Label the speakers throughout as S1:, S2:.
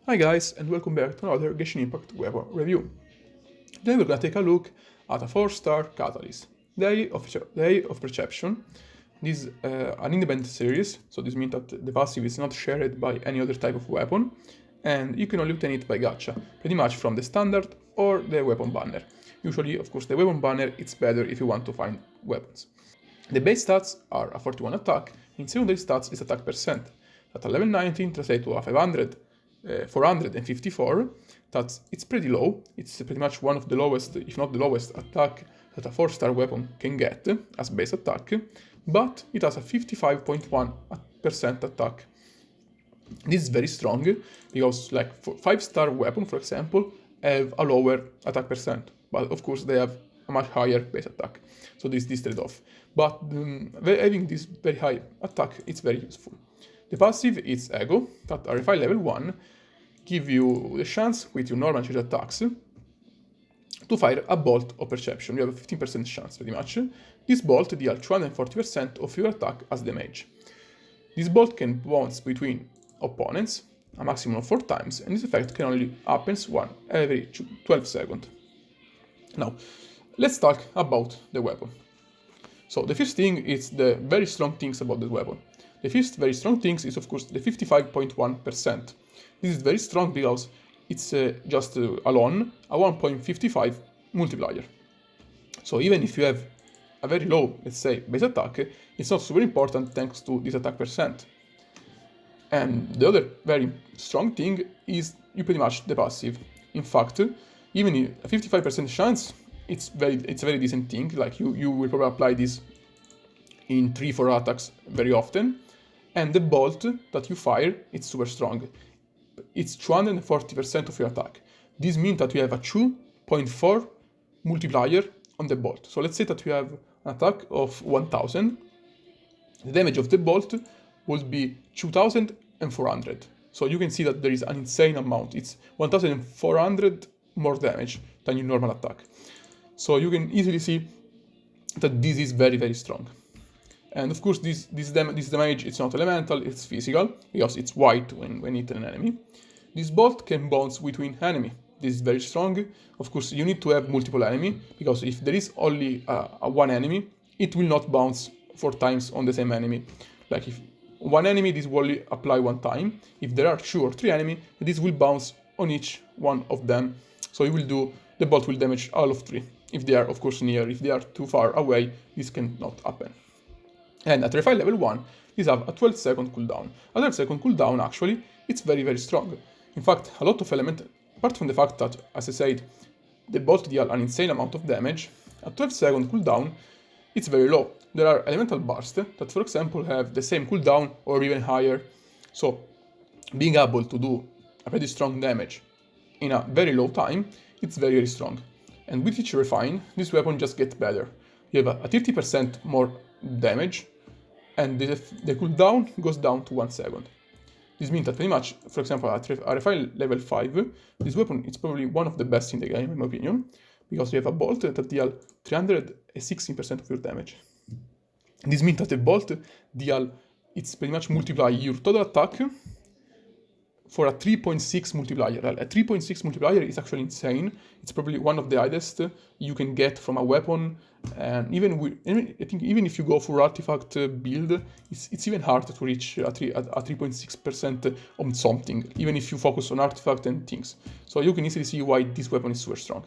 S1: Hi guys, and welcome back to another Genshin Impact Weapon review. Today we're gonna take a look at a 4-star Catalyst, Day of Perception. This is an independent series, so this means that the passive is not shared by any other type of weapon, and you can only obtain it by gacha, pretty much from the standard or the weapon banner. Usually, of course, the weapon banner it's better if you want to find weapons. The base stats are a 41 attack, and secondary stats is attack percent. At a level 19 translates to a 454, it's pretty low, it's pretty much one of the lowest, if not the lowest attack that a 4-star weapon can get as base attack, but it has a 55.1% attack. This is very strong, because like for 5-star weapon, for example, have a lower attack percent, but of course they have a much higher base attack, so this trade-off. But having this very high attack, it's very useful. The passive is Ego, that at RFI level 1 give you the chance with your normal charge attacks to fire a bolt of perception. You have a 15% chance pretty much. This bolt deals 240% of your attack as damage. This bolt can bounce between opponents a maximum of 4 times, and this effect can only happen one every 12 seconds. Now, let's talk about the weapon. So the first thing is the very strong things about the weapon. The first very strong thing is of course the 55.1%. This is very strong because it's just alone a 1.55 multiplier. So even if you have a very low, let's say, base attack, it's not super important thanks to this attack percent. And the other very strong thing is you pretty much the passive. In fact, even a 55% chance, it's a very decent thing. Like you will probably apply this in 3-4 attacks very often. And the bolt that you fire, it's super strong. It's 240% of your attack. This means that you have a 2.4 multiplier on the bolt. So let's say that you have an attack of 1000. The damage of the bolt would be 2400. So you can see that there is an insane amount. It's 1400 more damage than your normal attack. So you can easily see that this is very, very strong. And of course, this damage, it's not elemental, it's physical, because it's white when hitting an enemy. This bolt can bounce between enemy. This is very strong. Of course, you need to have multiple enemy, because if there is only one enemy, it will not bounce 4 times on the same enemy. Like if one enemy, this will only apply 1 time. If there are 2 or 3 enemies, this will bounce on each one of them. So the bolt will damage all of 3. If they are, of course, near. If they are too far away, this cannot happen. And at Refine level 1, these have a 12-second cooldown. A 12-second cooldown, actually, it's very, very strong. In fact, a lot of elements, apart from the fact that, as I said, the bolt deal an insane amount of damage, a 12-second cooldown, it's very low. There are elemental bursts that, for example, have the same cooldown or even higher. So, being able to do a pretty strong damage in a very low time, it's very, very strong. And with each refine, this weapon just gets better. You have a 30% more damage, and the cooldown goes down to 1 second. This means that pretty much, for example, at RFI level 5, this weapon is probably one of the best in the game, in my opinion, because you have a bolt that deals 316% of your damage. This means that the bolt it's pretty much multiply your total attack for a 3.6 multiplier. A 3.6 multiplier is actually insane. It's probably one of the highest you can get from a weapon. And I think even if you go for artifact build, it's even harder to reach a 3.6% on something, even if you focus on artifact and things. So you can easily see why this weapon is super strong.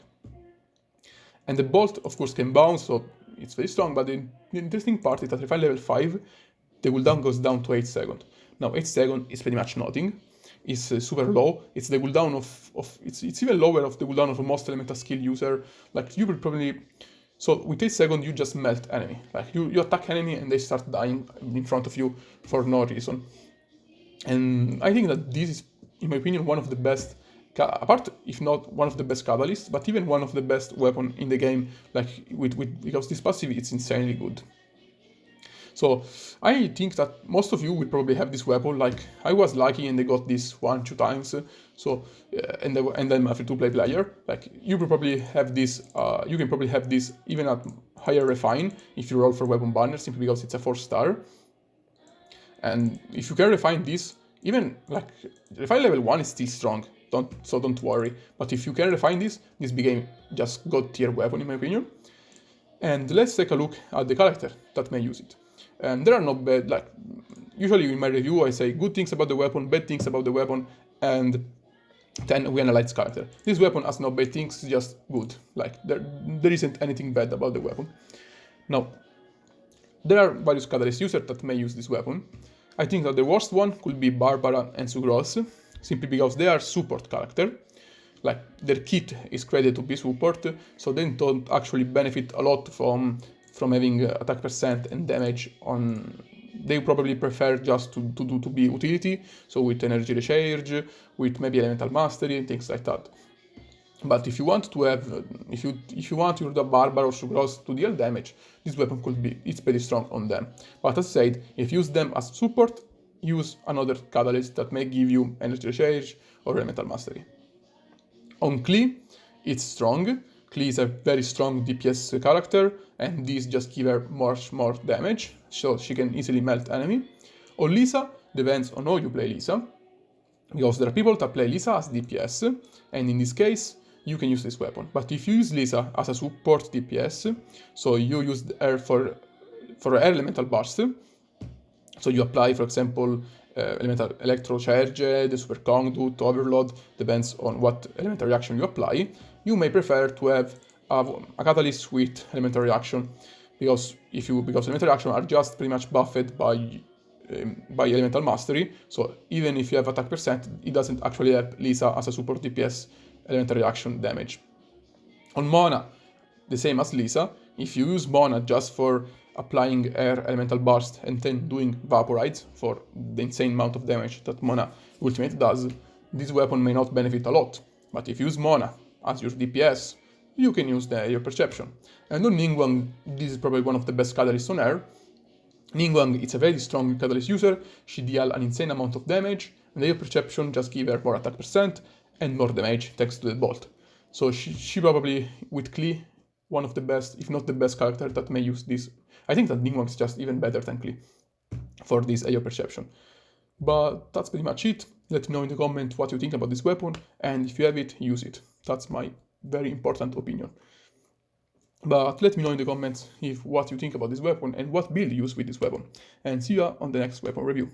S1: And the bolt, of course, can bounce, so it's very strong, but the interesting part is that if I level 5, the cooldown goes down to 8 seconds. Now, 8 seconds is pretty much nothing. It's super low. It's the cooldown it's even lower of the cooldown of a most elemental skill user. Like, you will probably... So, with 8 seconds, you just melt enemy. Like, you attack enemy and they start dying in front of you for no reason. And I think that this is, in my opinion, one of the best... apart, if not one of the best catalysts, but even one of the best weapon in the game, like because this passive it's insanely good. So I think that most of you will probably have this weapon. Like I was lucky and I got this 1-2 times. So and I'm a free-to-play player. Like you will probably have this. You can probably have this even at higher refine if you roll for weapon banner, simply because it's a 4-star. And if you can refine this, even like refine level 1 is still strong, don't worry. But if you can refine this became just god tier weapon in my opinion. And let's take a look at the character that may use it. There are no bad, like, usually in my review I say good things about the weapon, bad things about the weapon, and then we analyze character. This weapon has no bad things, just good. Like, there isn't anything bad about the weapon. Now, there are various catalyst users that may use this weapon. I think that the worst one could be Barbara and Sugros, simply because they are support character. Like, their kit is created to be support, so they don't actually benefit a lot from having attack percent and damage on. They probably prefer just to be utility, so with energy recharge, with maybe elemental mastery and things like that. But if you want to have, if you want your Barbara or Sugros to deal damage, this weapon it's pretty strong on them. But as said, if you use them as support, use another catalyst that may give you energy recharge or elemental mastery. On Klee, it's strong. Klee is a very strong DPS character, and these just give her much more damage, so she can easily melt enemy. On Lisa, depends on how you play Lisa, because there are people that play Lisa as DPS, and in this case, you can use this weapon. But if you use Lisa as a support DPS, so you use her for elemental burst, so you apply, for example, elemental electro charge, the super conduit, overload, depends on what elemental reaction you apply. You may prefer to have a catalyst with elemental reaction, because elemental reaction are just pretty much buffed by elemental mastery. So even if you have attack percent, it doesn't actually help Lisa as a support DPS elemental reaction damage. On Mona, the same as Lisa. If you use Mona just for applying air elemental burst and then doing vaporize for the insane amount of damage that Mona ultimate does, this weapon may not benefit a lot. But if you use Mona as your DPS, you can use your perception. And on Ningguang, this is probably one of the best catalysts on air. Ningguang is a very strong catalyst user, she deals an insane amount of damage, and your perception just gives her more attack percent and more damage thanks to the bolt. So she probably, with Klee, one of the best, if not the best character that may use this. I think that Ningguang is just even better than Klee for this AO perception. But that's pretty much it. Let me know in the comment what you think about this weapon, and if you have it, use it. That's my very important opinion. But let me know in the comments what you think about this weapon and what build you use with this weapon. And see ya on the next weapon review.